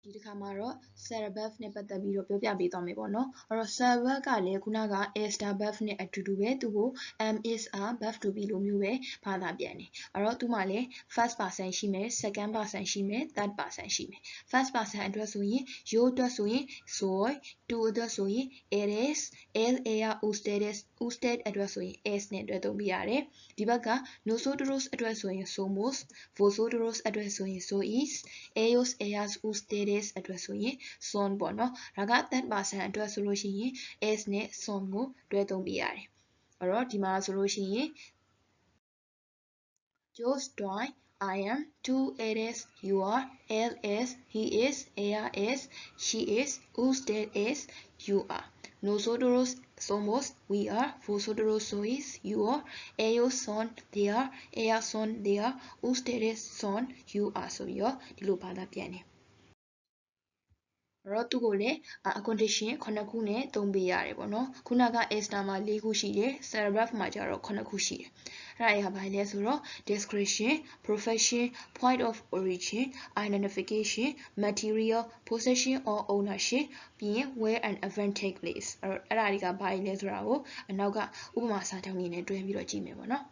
ဒီတစ်ခါမှာတော့ Sarah Buff နဲ့ပတ်သက်ပြီးတော့ပြောပြပေးသွားမယ်ပေါ့နော်အဲ့တော့ Sarah Buff ကလည်းခုနက Esther Buff နဲ့အတူတူပဲသူကို is a Buff to be လို့မျိုးပဲဘာသာပြန်တယ်အဲ့တော့သူမှလည်း first person ရှိမယ် second person ရှိမယ် third person ရှိမယ် first person အတွက်ဆိုရင် you အတွက်ဆိုရင် soy to အတွက်ဆိုရင် it is l air usted အတွက်ဆိုရင် s နဲ့တွဲသုံးပြရတယ်ဒီဘက်က nosotros အတွက်ဆိုရင် somos vosotros အတွက်ဆိုရင် sois ellos ellas ustedes အတွက်ဆိုရင် son ပေါ့နော်ဒါက third person အတွက်ဆိုလို့ရှိရင် s နဲ့ son ကိုတွဲသုံးပြရတယ်အဲ့တော့ဒီမှာဆိုလို့ရှိရင် yo estoy I am tú eres you are él es he is ella es she is usted es you are nosotros somos we are vosotros sois you are ellos son they are ellas son they are ustedes son you are ဆိုပြီးတော့ဒီလိုဘာသာပြန်တယ်အဲ့တော့သူကိုလည်းcondition 9ခုနဲ့သုံးပေးရတယ်ပေါ့နော်ခုနက Esther မှာ4ခုရှိတယ် Sarah Buff မှာကျတော့9ခုရှိတယ်အဲ့ဒါဘာလဲဆိုတော့ description profession point of origin identification material possession or ownership ပြီးရင် where an event take place အဲ့ဒါတွေကဘာလဲဆိုတာကိုအနောက်ကဥပမာစာကြောင်းလေးနဲ့တွဲပြီးတော့ကြည့်မယ်ပေါ့နော်